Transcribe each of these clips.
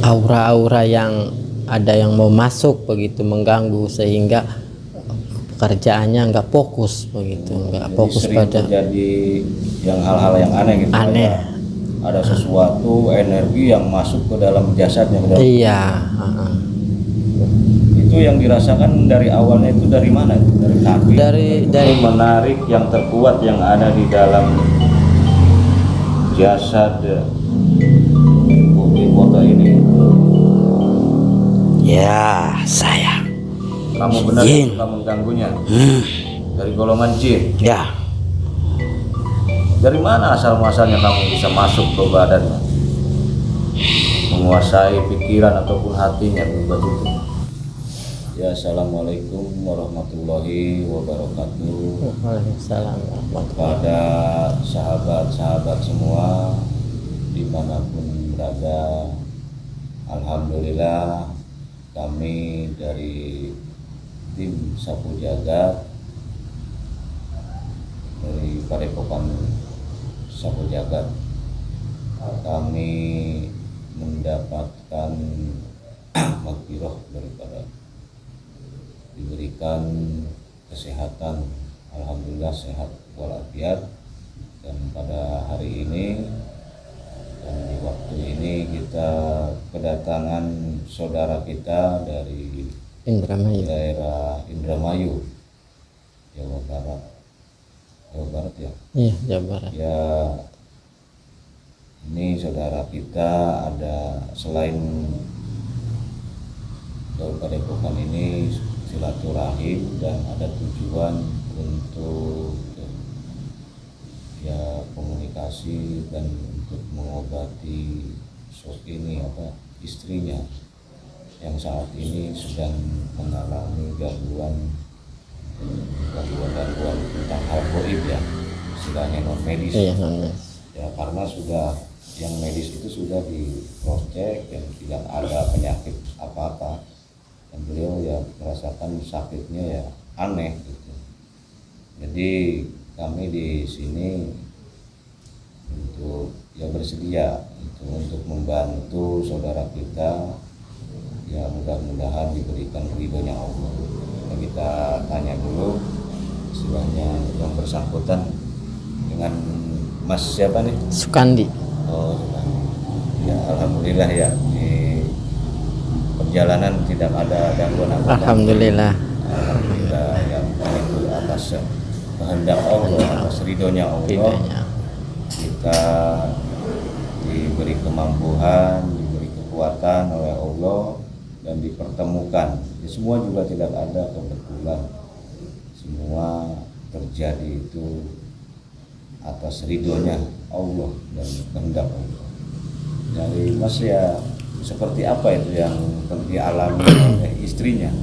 aura-aura yang ada yang mau masuk begitu, mengganggu sehingga pekerjaannya nggak fokus begitu, nggak fokus pada terjadi yang hal-hal yang aneh gitu. Aneh. Ada sesuatu energi yang masuk ke dalam jasadnya, ke dalam Iya. Itu yang dirasakan dari awalnya itu dari mana? Dari kaki. Dari menarik yang terkuat yang ada di dalam jasad putih kota ini. Ya, saya. Kamu benar Jin. suka mengganggunya? Dari golongan jin. Ya. Dari mana asal-muasalnya kamu bisa masuk ke badannya, menguasai pikiran ataupun hatinya begitu? Ya, assalamualaikum warahmatullahi wabarakatuh. Waalaikumsalam warahmatullahi. Pada sahabat-sahabat semua dimanapun berada, alhamdulillah kami dari tim Sapu Jagat dari Padepokan Sapu Jagat, kami mendapatkan maghfirah daripada diberikan kesehatan, alhamdulillah sehat walafiat. Dan pada hari ini dan di waktu ini kita kedatangan saudara kita dari Indramayu. daerah Indramayu, Jawa Barat ya. Iya, Jawa Barat. Ya, ini saudara kita ada selain dari Padepokan ini silaturahim dan ada tujuan untuk ya komunikasi dan untuk mengobati ini istrinya yang saat ini sedang mengalami gangguan tentang hal goib ya, istilahnya non medis. Iya, non-medis. Ya, karena sudah yang medis itu sudah diproses dan tidak ada penyakit apa-apa, dan beliau ya merasakan sakitnya ya aneh gitu. Jadi kami di sini untuk ya bersedia untuk membantu saudara kita, ya mudah-mudahan diberikan ridhonya Allah. Nah, kita tanya dulu istilahnya yang bersangkutan dengan Mas siapa nih? Sukandi. Oh, ya alhamdulillah ya di perjalanan tidak ada gangguan apa-apa. Alhamdulillah. Alhamdulillah yang itu atas kehendak Allah, atas ridhonya Allah. Ridhonya. Kita diberi kemampuan, diberi kekuatan oleh Allah dan dipertemukan. Semua juga tidak ada kebetulan, semua terjadi itu atas ridhonya Allah dan kehendak Allah. Dari Mas ya, seperti apa itu yang dialami oleh istrinya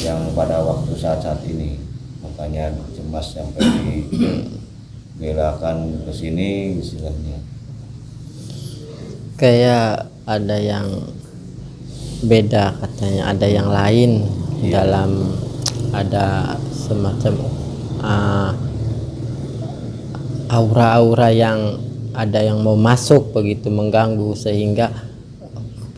yang pada waktu saat ini makanya cemas sampai dibelakan ke sini istilahnya? Kayak ada yang beda katanya, ada yang lain. Iya. Dalam ada semacam aura-aura yang ada yang mau masuk begitu, mengganggu sehingga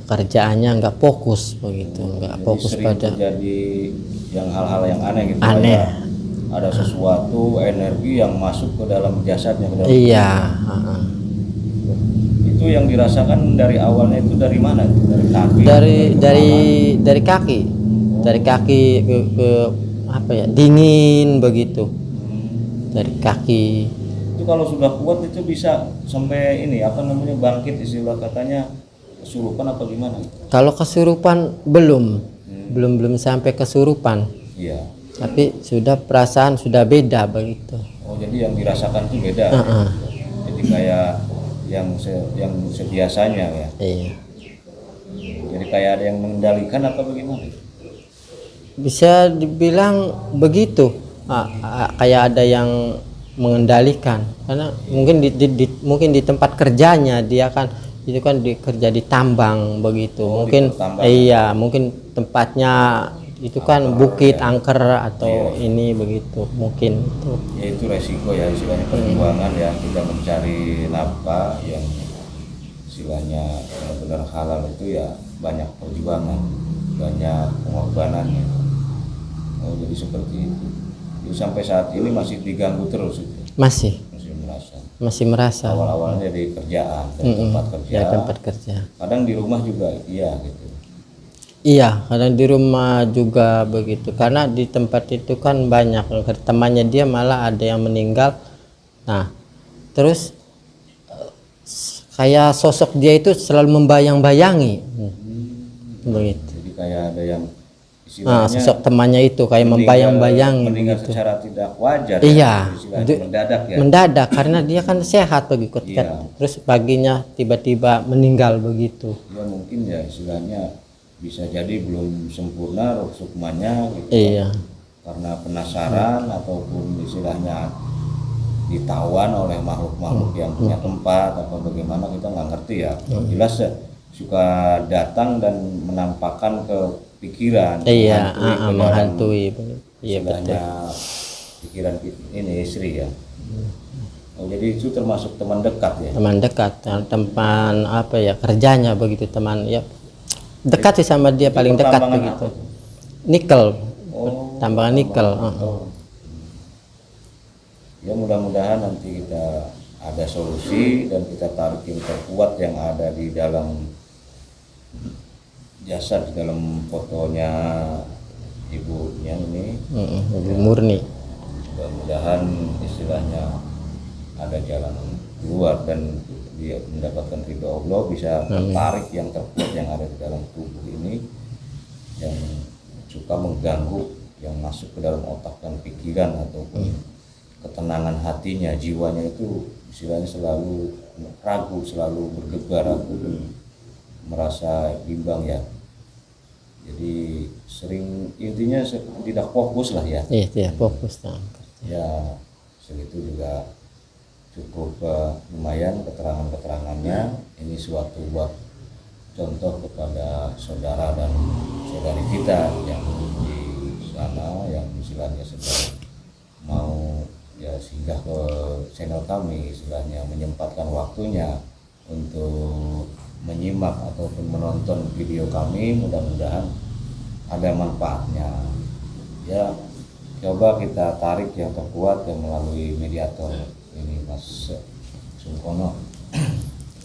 pekerjaannya nggak fokus begitu, nggak fokus pada terjadi yang hal-hal yang aneh gitu. Aneh. Ada sesuatu energi yang masuk ke dalam jasadnya, ke dalam Iya. Itu yang dirasakan dari awalnya itu dari mana? Dari kaki. Dari kaki. Dari kaki ke apa ya? Dingin begitu. Dari kaki. Itu kalau sudah kuat itu bisa sampai ini bangkit, istilah katanya kesurupan apa gimana? Kalau kesurupan belum sampai kesurupan. Iya. Tapi sudah perasaan sudah beda begitu. Oh, jadi yang dirasakan itu beda. Jadi kayak yang sebiasanya ya. Iya. Jadi kayak ada yang mengendalikan atau bagaimana? Bisa dibilang begitu. Kayak ada yang mengendalikan, karena mungkin di tempat kerjanya dia kan itu kan kerja di tambang begitu. Mungkin iya, mungkin tempatnya itu kan bukit angker atau ini begitu, mungkin itu. Ya itu resiko ya, istilahnya perjuangan ya, kita mencari nafkah yang istilahnya benar-benar halal itu ya banyak perjuangan, banyak pengorbanannya. Oh, jadi seperti itu. Jadi sampai saat ini masih diganggu terus itu. Masih Masih merasa. Awal-awalnya di kerjaan, dari tempat kerja. Ya, tempat kerja. Kadang di rumah juga iya gitu. Iya, kadang di rumah juga begitu. Karena di tempat itu kan banyak temannya, dia malah ada yang meninggal. Nah, terus kayak sosok dia itu selalu membayang-bayangi. Begitu. Jadi kayak ada yang istilahnya sosok temannya itu kayak membayang-bayangi meninggal begitu. secara tidak wajar. Iya, Istilahnya mendadak ya. Mendadak karena dia kan sehat begitu. Iya. Terus paginya tiba-tiba meninggal begitu. Ya mungkin ya istilahnya bisa jadi belum sempurna ruh sukmanya gitu. Iya. Karena penasaran ataupun istilahnya ditawan oleh makhluk-makhluk yang punya tempat atau bagaimana, kita nggak ngerti ya. Jelas ya, suka datang dan menampakkan ke pikiran, Iya, menghantui Iya, istilahnya pikiran ini istri ya. Oh, jadi itu termasuk teman dekat ya. Teman dekat, teman apa ya, kerjanya begitu, teman ya. Dekat sih sama dia, paling dekat begitu. Nikel. Tambangan nikel. Ya mudah-mudahan nanti kita ada solusi dan kita tarik yang terkuat yang ada di dalam jasad, di dalam fotonya ibunya ini. Ibu Murni. Mudah-mudahan istilahnya ada jalan keluar dan dia mendapatkan ridho Allah, bisa tertarik yang terkuat yang ada di dalam tubuh ini yang suka mengganggu, yang masuk ke dalam otak dan pikiran ataupun ketenangan hatinya, jiwanya itu istilahnya selalu ragu, selalu berdebar, ragu, merasa bimbang ya. Jadi sering intinya tidak fokus lah ya. Iya, tidak fokus. Ya segitu juga cukup lumayan keterangannya. Ini suatu buat contoh kepada saudara dan saudari kita yang di sana yang istilahnya sedang mau ya singgah ke channel kami, istilahnya menyempatkan waktunya untuk menyimak ataupun menonton video kami. Mudah-mudahan ada manfaatnya ya. Coba kita tarik yang terkuat yang melalui mediator ini, Mas Sungkono.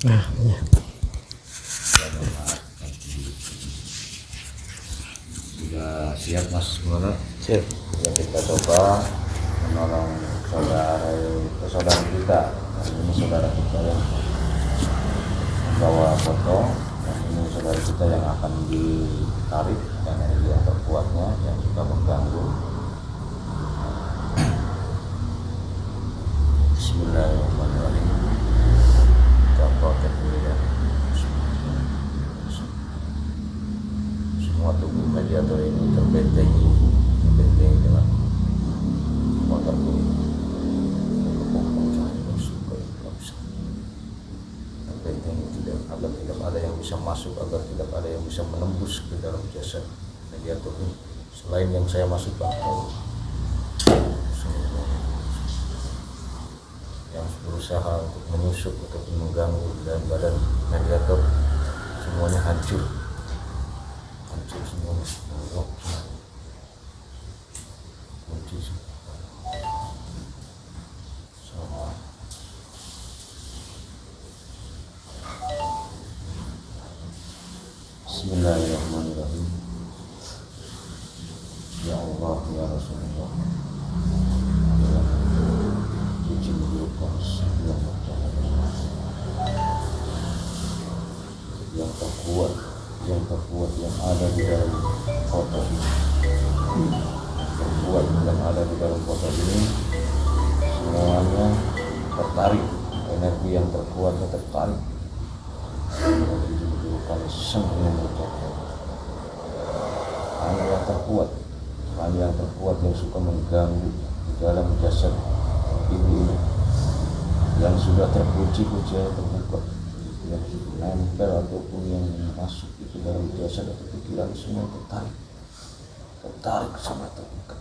Ya. Sudah siap Mas Sungkono? Siap. Ya, kita coba menolong saudara kita. Ini saudara kita yang membawa foto, dan ini saudara kita yang akan ditarik energi yang terkuatnya yang suka mengganggu. Bismillahirrahmanirrahim. Kita protect dulu ya. Semua tubuh mediator ini terbentengi dengan motor ini. Terbentengi agar tidak ada yang bisa masuk, agar tidak ada yang bisa menembus ke dalam jasad mediator ini selain yang saya masukkan. Yang berusaha untuk menusuk ataupun mengganggu dalam badan mediator, semuanya hancur semuanya. Kunci sama. Bismillahirrahmanirrahim. Ya Allah, ya Rasulullah, yang terkuat yang ada di dalam foto ini, terkuat yang ada di dalam foto ini, semuanya tertarik, energi yang terkuatnya tertarik. Hanya yang terkuat yang suka mengganggu di dalam jasad ini yang sudah terkunci, kuncinya terbuka, yang nempel ataupun yang masuk itu dalam jasad atau pikiran, semua tertarik sama terbuka.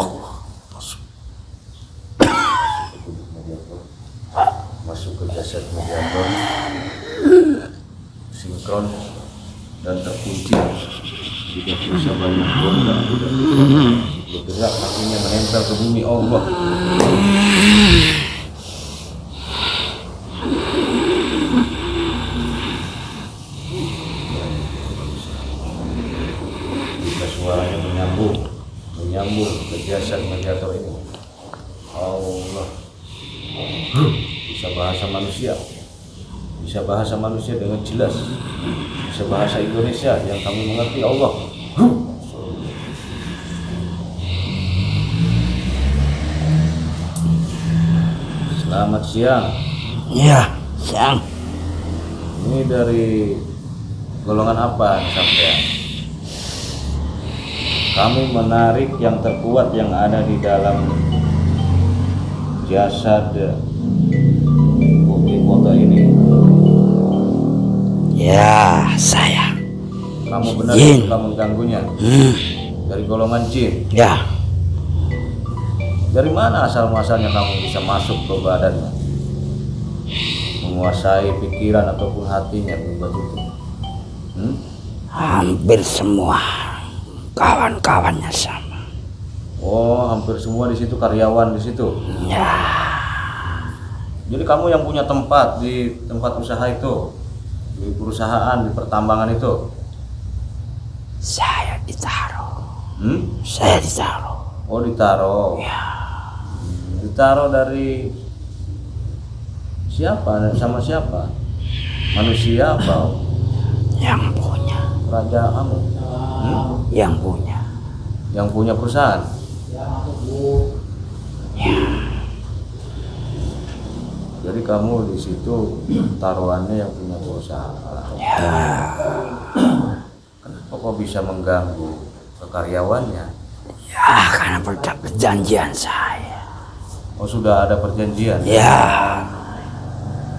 Allah masuk. ke jasad mediator sinkron dan terkunci. Tidak bisa banyak gonta, tidak bergerak, kakinya menempel ke bumi Allah. Jika suaranya menyambung ke jasad mediator ini, Allah. Bisa bahasa manusia dengan jelas, bisa bahasa Indonesia yang kami mengerti Allah. Selamat siang. Ya, siang. Ini dari golongan apa sampean? Kami menarik yang terkuat yang ada di dalam jasad bukti foto ini. Ya, saya. Kamu benar Jin. suka mengganggunya? Dari golongan jin. Ya, Dari mana asal-muasalnya kamu bisa masuk ke badannya, menguasai pikiran ataupun hatinya begitu? hampir semua kawan-kawannya sama. Oh, hampir semua di situ karyawan di situ. Ya, Jadi kamu yang punya tempat di tempat usaha itu, di perusahaan, di pertambangan itu? saya ditaruh. Hmm? Saya ditaruh. Oh, ditaruh. Ya, Ditaruh dari siapa? Sama siapa? Manusia apa? yang punya. Raja kamu? Yang punya. Yang punya perusahaan? Jadi kamu di situ taruhannya yang punya perusahaan. Kenapa kok bisa mengganggu ke karyawannya? Ya, karena perjanjian saya. Oh, sudah ada perjanjian Ya,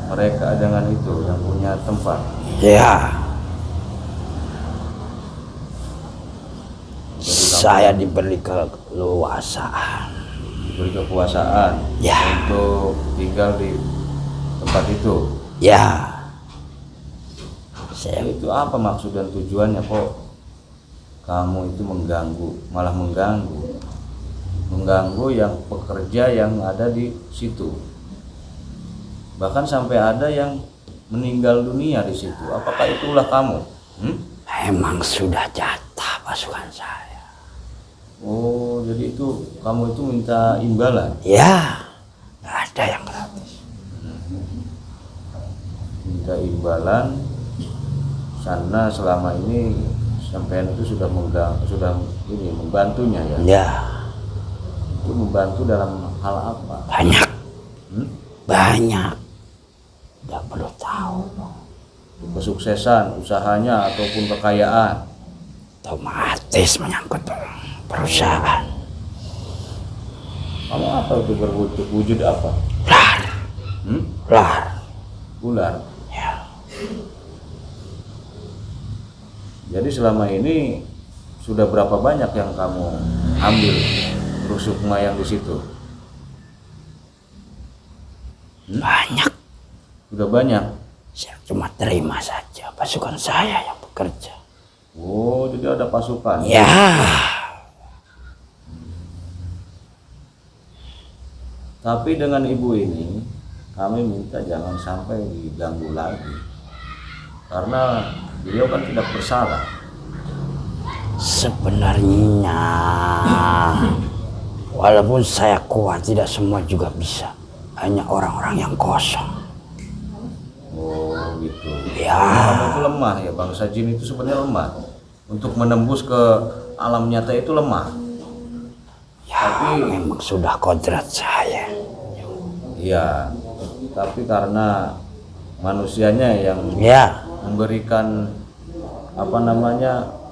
mereka dengan itu yang punya tempat. ya. Saya diberi keleluasaan. Diberi kekuasaan Ya. untuk tinggal di tempat itu. Ya, saya Itu apa maksud dan tujuannya kok kamu itu mengganggu, malah mengganggu yang pekerja yang ada di situ. Bahkan sampai ada yang meninggal dunia di situ. Apakah itulah kamu? emang sudah jatah pasukan saya. Oh, jadi itu kamu itu minta imbalan. Ya, nggak ada yang gratis. Minta imbalan karena selama ini sampean itu sudah membantunya ya. Ya, Itu membantu dalam hal apa? banyak, Hmm? banyak. Nggak perlu tahu. Kesuksesan usahanya ataupun kekayaan. Otomatis menyangkut perusahaan. Kamu apa itu berwujud apa? Lar, lar. Ular. Ya, Jadi selama ini sudah berapa banyak yang kamu ambil rusuk mayang di situ? banyak. Sudah banyak. Saya cuma terima saja pasukan saya yang bekerja. Oh, jadi ada pasukan. Ya, Tapi dengan ibu ini kami minta jangan sampai diganggu lagi. Karena beliau kan tidak bersalah. sebenarnya walaupun saya kuat, tidak semua juga bisa. Hanya orang-orang yang kosong. Oh, gitu. Ya, Kamu itu lemah ya, bangsa jin itu sebenarnya lemah. Untuk menembus ke alam nyata itu lemah. ya memang sudah kodrat saya. Iya, tapi karena manusianya yang Ya, memberikan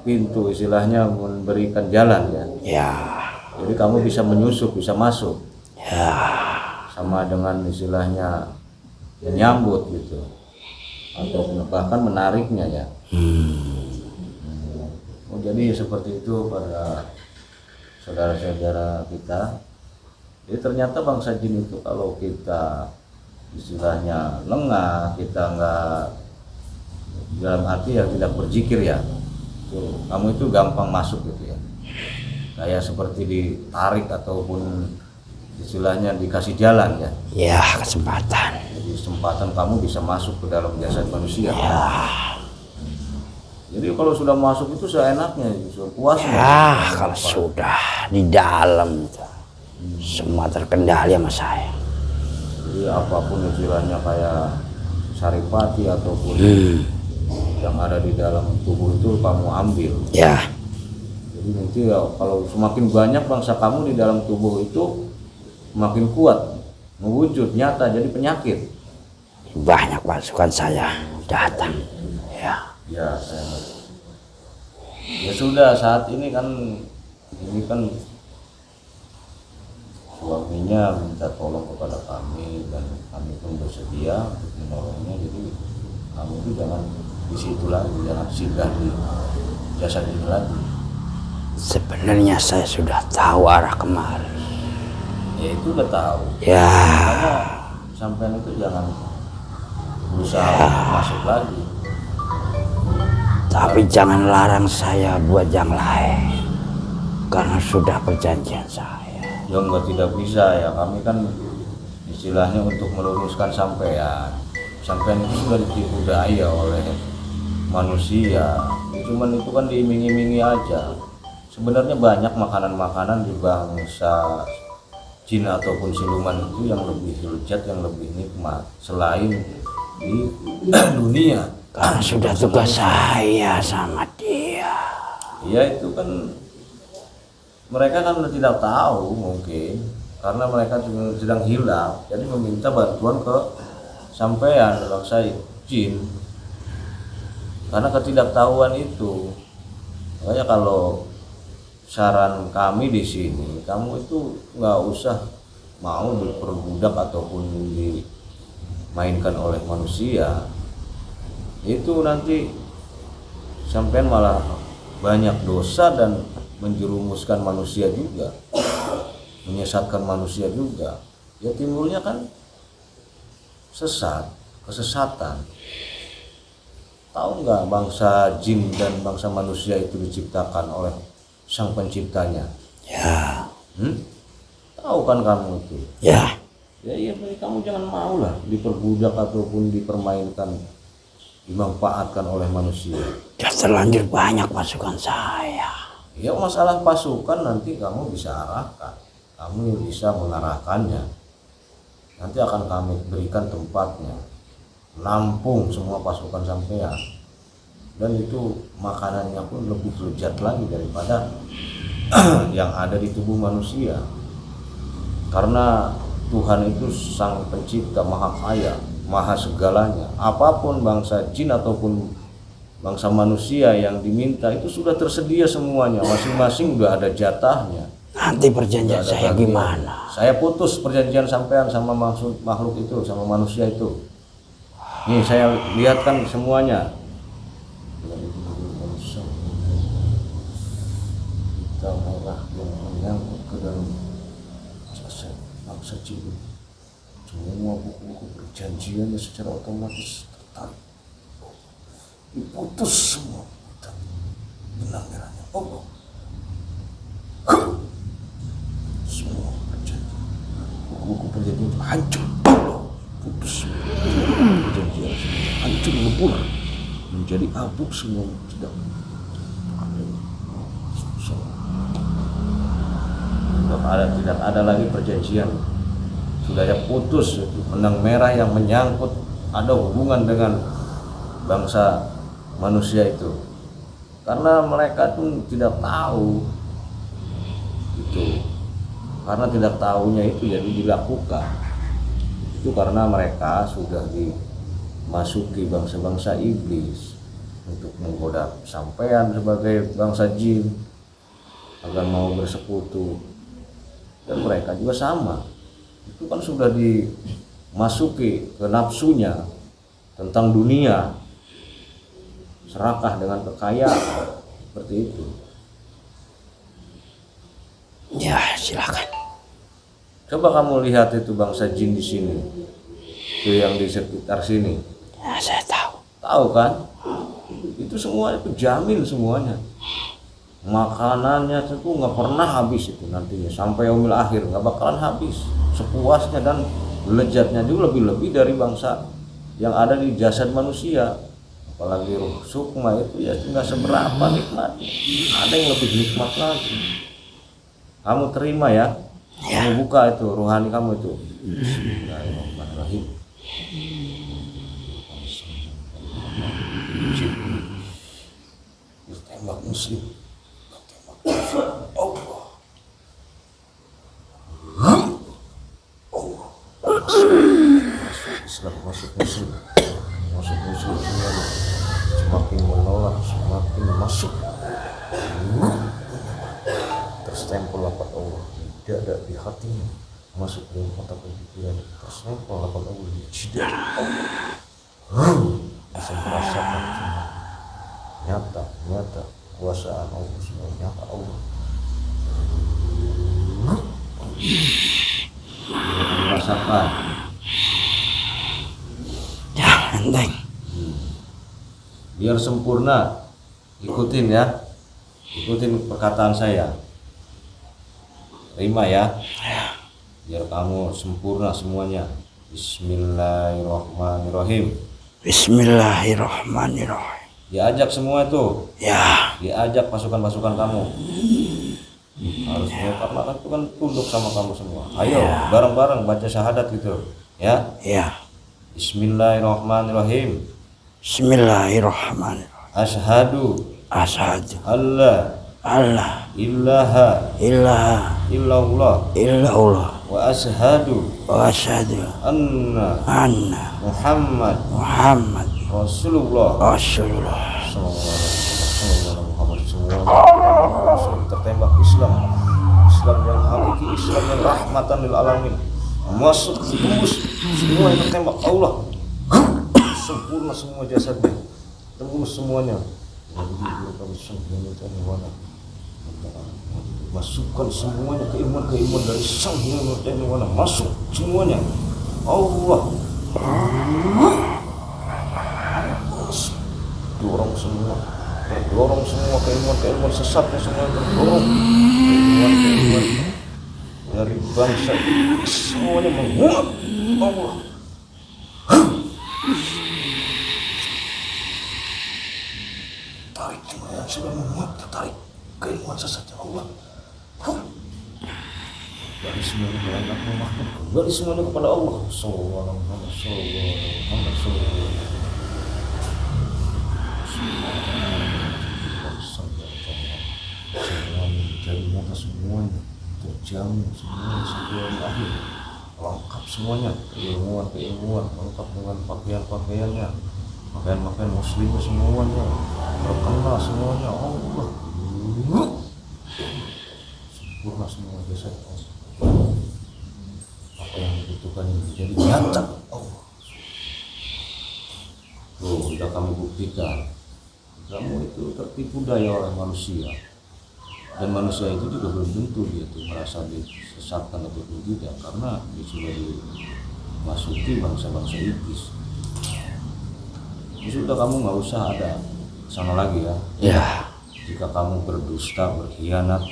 pintu, istilahnya memberikan jalan ya. ya, Jadi kamu bisa menyusup, bisa masuk, ya, sama dengan istilahnya menyambut gitu, atau bahkan menariknya ya. Oh, jadi seperti itu pada saudara-saudara kita. Jadi ternyata bangsa jin itu kalau kita istilahnya lengah, kita nggak, dalam arti ya tidak berzikir ya, kamu itu gampang masuk gitu ya, kayak seperti ditarik ataupun istilahnya dikasih jalan ya. Ya, kesempatan. Jadi kesempatan kamu bisa masuk ke dalam jasad manusia. Ya, Jadi kalau sudah masuk itu seenaknya, sudah puasnya. ya kalau sudah di dalam itu, semua terkendali sama saya. Jadi apapun istilahnya kayak saripati ataupun yang ada di dalam tubuh itu kamu ambil. Ya, Jadi nanti ya, kalau semakin banyak bangsa kamu di dalam tubuh itu makin kuat, mewujud nyata jadi penyakit. banyak pasukan saya datang. Ya, Ya, ya sudah, saat ini kan suaminya minta tolong kepada kami dan kami pun bersedia untuk menolongnya. Jadi kamu itu jangan di situ lagi, jangan singgah di jasad ini lagi. sebenarnya saya sudah tahu arah kemari. Ya itu udah tahu. Ya, Makanya sampean itu jangan berusaha untuk masuk lagi. tapi jangan larang saya buat yang lain, karena sudah perjanjian saya. Ya enggak, tidak bisa ya, kami kan istilahnya untuk meluruskan sampean. Sampean itu sudah ditipu daya oleh manusia. Cuman itu kan diiming-imingi aja. Sebenarnya banyak makanan-makanan di bangsa jin ataupun siluman itu yang lebih lezat, yang lebih nikmat selain di dunia. Karena sudah tugas saya sama dia. Ya itu kan mereka kan tidak tahu mungkin karena mereka sedang hilang, jadi meminta bantuan ke sampean bangsa jin karena ketidaktahuan itu. Makanya kalau saran kami di sini, kamu itu nggak usah mau diperbudak ataupun dimainkan oleh manusia. Itu nanti sampean malah banyak dosa dan menjerumuskan manusia juga, menyesatkan manusia juga. Ya timbulnya kan kesesatan. Tahu nggak bangsa jin dan bangsa manusia itu diciptakan oleh sang penciptanya? Ya, Tahu kan kamu itu? ya, Ya iya, kamu jangan mau lah diperbudak ataupun dipermainkan, dimanfaatkan oleh manusia. sudah terlanjur banyak pasukan saya. Ya masalah pasukan nanti kamu bisa arahkan, kamu bisa mengarahkannya. Nanti akan kami berikan tempatnya, nampung semua pasukan sampean. Dan itu makanannya pun lebih lezat lagi daripada yang ada di tubuh manusia. Karena Tuhan itu sang pencipta, maha kaya, maha segalanya. Apapun bangsa jin ataupun bangsa manusia yang diminta itu sudah tersedia semuanya, masing-masing udah ada jatahnya. Nanti perjanjian Udah ada saya bagian. gimana? Saya putus perjanjian sampean sama makhluk itu, sama manusia itu. Nih saya lihatkan semuanya. Kita merah yang menyangkut ke dalam jasad bangsa jin. Semua buku-buku perjanjiannya secara otomatis tertarik, diputus semua, benang merahnya. Oh, semua perjanjian, buku-buku perjanjian itu hancur, putus semua. Perjanjian semua hancur lebur, menjadi abu semua, tidak tidak ada lagi perjanjian. Sudah ya putus itu, benang merah yang menyangkut ada hubungan dengan bangsa manusia itu. Karena mereka tuh tidak tahu itu, karena tidak tahunya itu jadi dilakukan. Itu karena mereka sudah dimasuki bangsa-bangsa iblis untuk menggoda sampean sebagai bangsa jin agar mau bersekutu. Dan mereka juga sama, itu kan sudah dimasuki ke nafsunya tentang dunia, serakah dengan kekayaan, seperti itu. Ya, silakan. Coba kamu lihat itu bangsa jin di sini, itu yang di sekitar sini. Ya, saya tahu. Tahu kan? Itu semuanya itu jamin semuanya. Makanannya itu nggak pernah habis itu nantinya sampai yaumil akhir, nggak bakalan habis. Sepuasnya dan lezatnya juga lebih-lebih dari bangsa yang ada di jasad manusia. Apalagi ruh sukma itu ya nggak seberapa nikmatnya. Ada yang lebih nikmat lagi. Kamu terima ya. Kamu buka itu rohani kamu itu. Bismillahirrahmanirrahim. Tembak muslim. Allah. Islam masuk muslim. Masuk muslim. Semakin menolak, semakin masuk. Terstempel lafaz Allah tidak ada di hatinya, masuk dalam otak dan pikiran. Terstempel lafaz Allah tidak Allah. Bisa merasakan nyata kuasaan Allah, semua nyata Allah. Merasakan. Ya, enteng. Biar sempurna, ikutin ya, ikutin perkataan saya. Terima ya. Biar kamu sempurna semuanya. Bismillahirrahmanirrahim. Bismillahirrahmanirrahim. Diajak semua itu. Ya. Diajak pasukan-pasukan kamu. Harusnya karena itu kan tunduk sama kamu semua. Ayo bareng-bareng baca syahadat gitu. Ya. Ya. Bismillahirrahmanirrahim. Bismillahirrahmanirrahim. Asyhadu Asyhadu alla Allah ilaha ilaha illallah illallah wa asyhadu wa asyhadu anna anna Muhammad Muhammad Rasulullah Rasulullah. sallallahu Muhammad semua tertembak Islam yang hakiki, Islam yang rahmatan lil alamin, masuk tembus semua yang tertembak Allah, sempurna semua jasadnya, tembus semuanya. Masukkan semuanya keilmuan dari sang yang masuk semuanya Allah. Dorong semua keilmuan sesatnya semua terdorong, keilmuan dari bangsa semuanya menguat Allah. Tarik semuanya sudah menguat, tarik keilmuan sesatnya Allah. Dari semuanya kembali semuanya kepada Allah. Sallallahu alaihi wasallam. Semuanya menjadi nyata, semuanya terjamin, semuanya sampai akhir, lengkap semuanya, keilmuan lengkap dengan pakaiannya, pakaian muslimnya semuanya terkenal semuanya Allah, sempurna semua jasad Allah. Apa yang dibutuhkan menjadi nyata Allah. Tuh, sudah kami buktikan. Kamu itu tertipu daya oleh manusia, dan manusia itu juga belum tentu dia itu merasa disesatkan ataupun tidak, karena dia sudah dimasuki bangsa-bangsa iblis. Sudah kamu nggak usah ada sama lagi ya. Ya. Jika kamu berdusta, berkhianat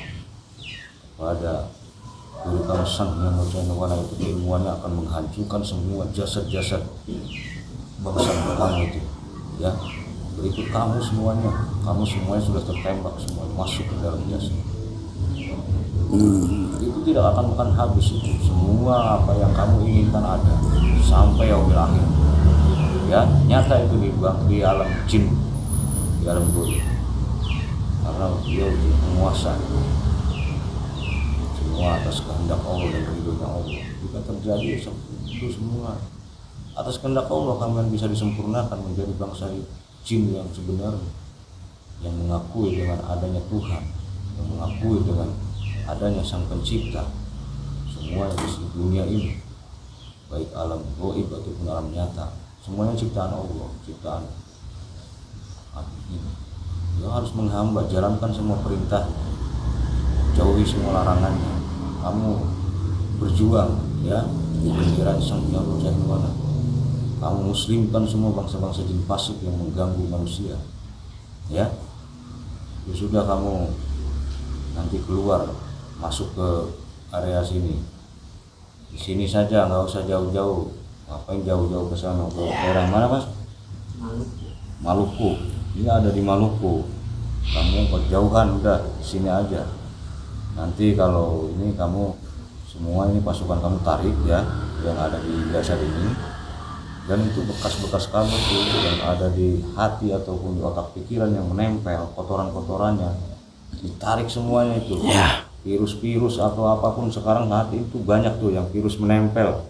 pada guru kamu sang yang mengatakan itu, keilmuannya akan menghancurkan semua jasad-jasad bangsa kamu itu. Ya. Berikut kamu semuanya sudah tertembak, semua masuk ke dalam jasad. Itu tidak akan habis itu. Semua apa yang kamu inginkan ada sampai yaumil akhir. Ya, nyata itu di alam jin, di alam goib. Karena beliau menguasai semua atas kehendak Allah dan ridhonya Allah. Jika terjadi itu semua atas kehendak Allah, kalian bisa disempurnakan menjadi bangsa jin yang sebenarnya, yang mengakui dengan adanya Tuhan, yang mengakui dengan adanya Sang Pencipta semua di dunia ini, baik alam gaib ataupun alam nyata, semuanya ciptaan Allah, ciptaan ini. Dia harus menghamba, jalankan semua perintah, jauhi semua larangannya. Kamu berjuang ya, pikiran Sang Yang Esa kamu muslimkan semua bangsa-bangsa jin fasik yang mengganggu manusia. Ya, ya sudah, kamu nanti keluar masuk ke area sini. Di sini saja, nggak usah jauh-jauh. Ngapain jauh-jauh ke sana? Ke daerah mana, Mas? Maluku. Ini ada di Maluku. Kamu kejauhan, udah di sini aja. Nanti kalau ini kamu semua ini pasukan kamu tarik ya, yang ada di jasad ini, dan itu bekas-bekas kamu tuh yang ada di hati ataupun di otak pikiran yang menempel, kotoran-kotorannya ditarik semuanya itu. Virus-virus atau apapun sekarang hati itu banyak tuh yang virus menempel,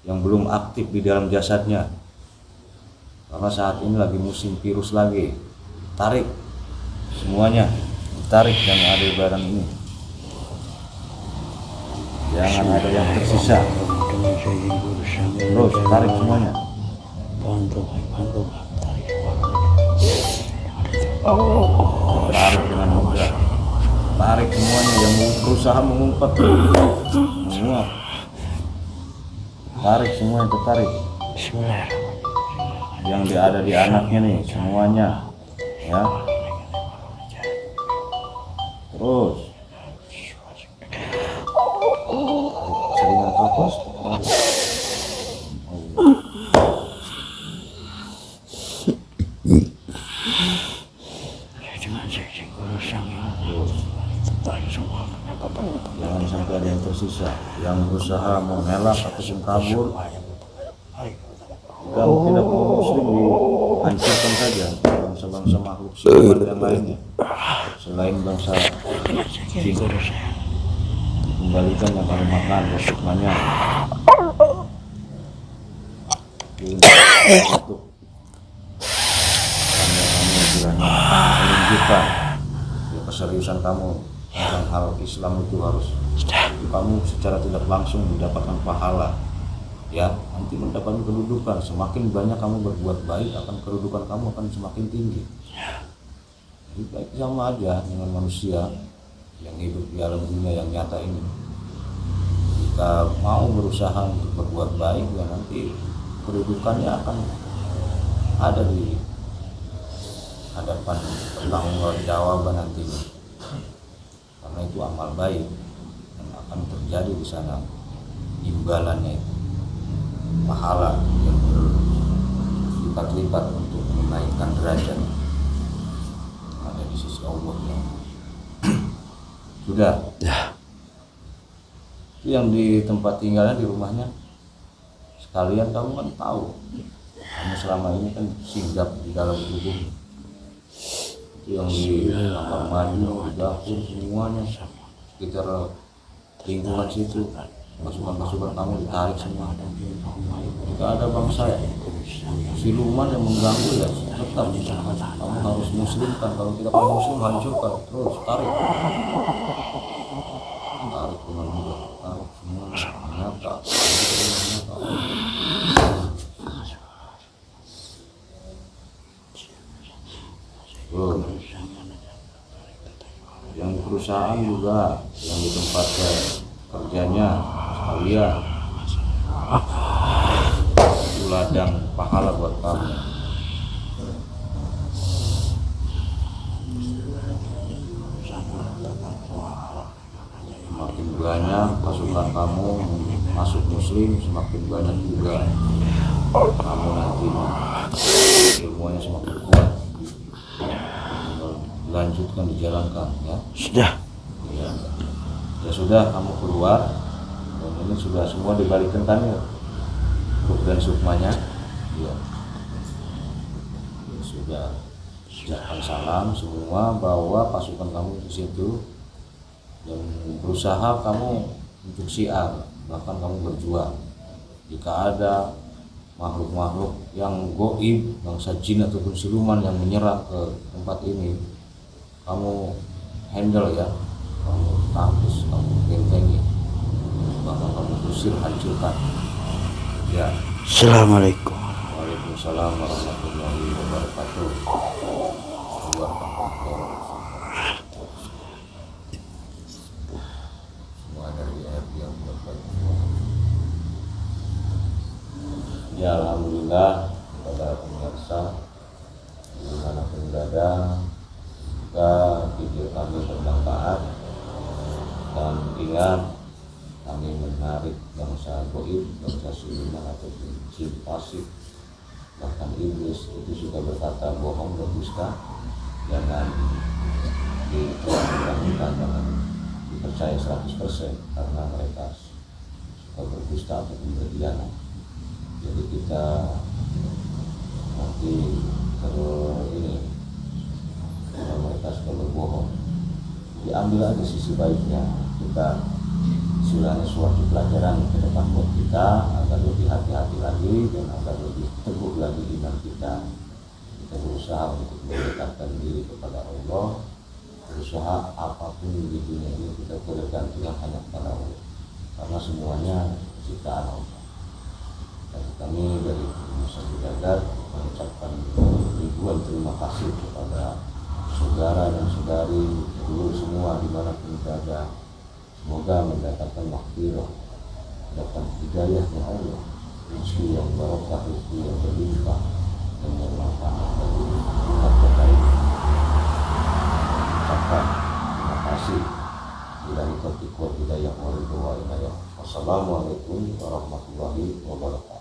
yang belum aktif di dalam jasadnya. Karena saat ini lagi musim virus lagi. Tarik semuanya, ditarik yang ada di barang ini. Jangan ada yang tersisa. Terus tarik semuanya. Tarik dengan mudah. Tarik semuanya yang berusaha mengumpat. Semua. Tarik semua itu, tarik. Yang ada di anaknya nih semuanya. Ya. Terus. Seringan fokus. Jangan sampai ada yang tersisa. Yang berusaha mengelak ataupun kabur, dan tidak mau muslim dihancurkan saja. Bangsa-bangsa makhluk siluman yang lainnya selain bangsa jin, kembalikan yang kamu makan semuanya untuk kamu kiranya menunjukkan ya, keseriusan kamu tentang hal Islam itu harus kamu secara tidak langsung mendapatkan pahala. Ya, nanti mendapatkan kedudukan. Semakin banyak kamu berbuat baik, akan kedudukan kamu akan semakin tinggi. Jadi baik sama aja dengan manusia yang hidup di alam dunia yang nyata ini. Jika mau berusaha untuk berbuat baik, ya nanti kedudukannya akan ada di hadapan pertanggungjawaban nantinya. Karena itu amal baik dan akan terjadi di sana imbalannya itu. Pahala yang berlipat-lipat untuk menaikkan derajat ada di sisi Allah ya. Sudah itu yang di tempat tinggalnya, di rumahnya sekalian kamu kan tahu kamu selama ini kan singgap di dalam tubuh itu, yang di kamar mandi, di dapur, semuanya sekitar lingkungan situ. Pasukan-pasukan kamu ditarik semua. Jika ada bangsa siluman yang mengganggu, ya tetap kamu harus muslimkan. Kalau tidak kamu muslim, hancurkan. Terus tarik dengan mudah, tarik semua nyata. Yang di perusahaan juga, yang di tempat kerjanya sekalian, itu ladang pahala buat kamu. Semakin banyak pasukan kamu masuk muslim, semakin banyak juga kamu nantinya ilmunya semakin kuat. Lanjutkan, dijalankan ya. Sudah. Ya sudah, kamu keluar dan ini sudah semua dibalikan kan ya, truk dan sukmanya ya. Ya sudah, ucapkan salam semua, bawa pasukan kamu di situ dan berusaha kamu untuk syiar, bahkan kamu berjuang. Jika ada makhluk-makhluk yang goib, bangsa jin ataupun siluman yang menyerang ke tempat ini, kamu handle ya, kamu tangkis, kamu bentengi, bahkan kamu usir, hancurkan ya. Assalamualaikum. Waalaikumsalam warahmatullahi wabarakatuh. Semua dari air yang berbaik. Ya alhamdulillah kepada pemirsa dimanapun berada, semoga video kami bermanfaat dan ingat kami menarik bangsa goib, bangsa siluman ataupun jin pasif, bahkan iblis itu juga berkata bohong berdusta. Jangan dipercaya, jangan dipercaya 100% karena mereka suka berdusta ataupun berkhianat. Jadi kita nanti kalau mereka suka berbohong, diambil aja sisi baiknya. Kita istilahnya suatu pelajaran ke depan buat kita agar lebih hati-hati lagi dan agar lebih teguh lagi iman kita. Kita berusaha untuk mendekatkan diri kepada Allah, berusaha apapun di dunia ini kita bergantung hanya kepada Allah, karena semuanya ciptaan Allah. Dan kami dari Nusa Jagat mengucapkan ribuan terima kasih kepada saudara dan saudari dulu semua dimanapun berada. Semoga mendapatkan maghfirah, dapat hidayahnya Allah, rezeki yang barokah, rezeki yang berlimpah dan bermanfaat bagi umat terbaik. Ucapkan terima kasih. Bila kita hidayah wal hidayah. Wassalamualaikum warahmatullahi wabarakatuh.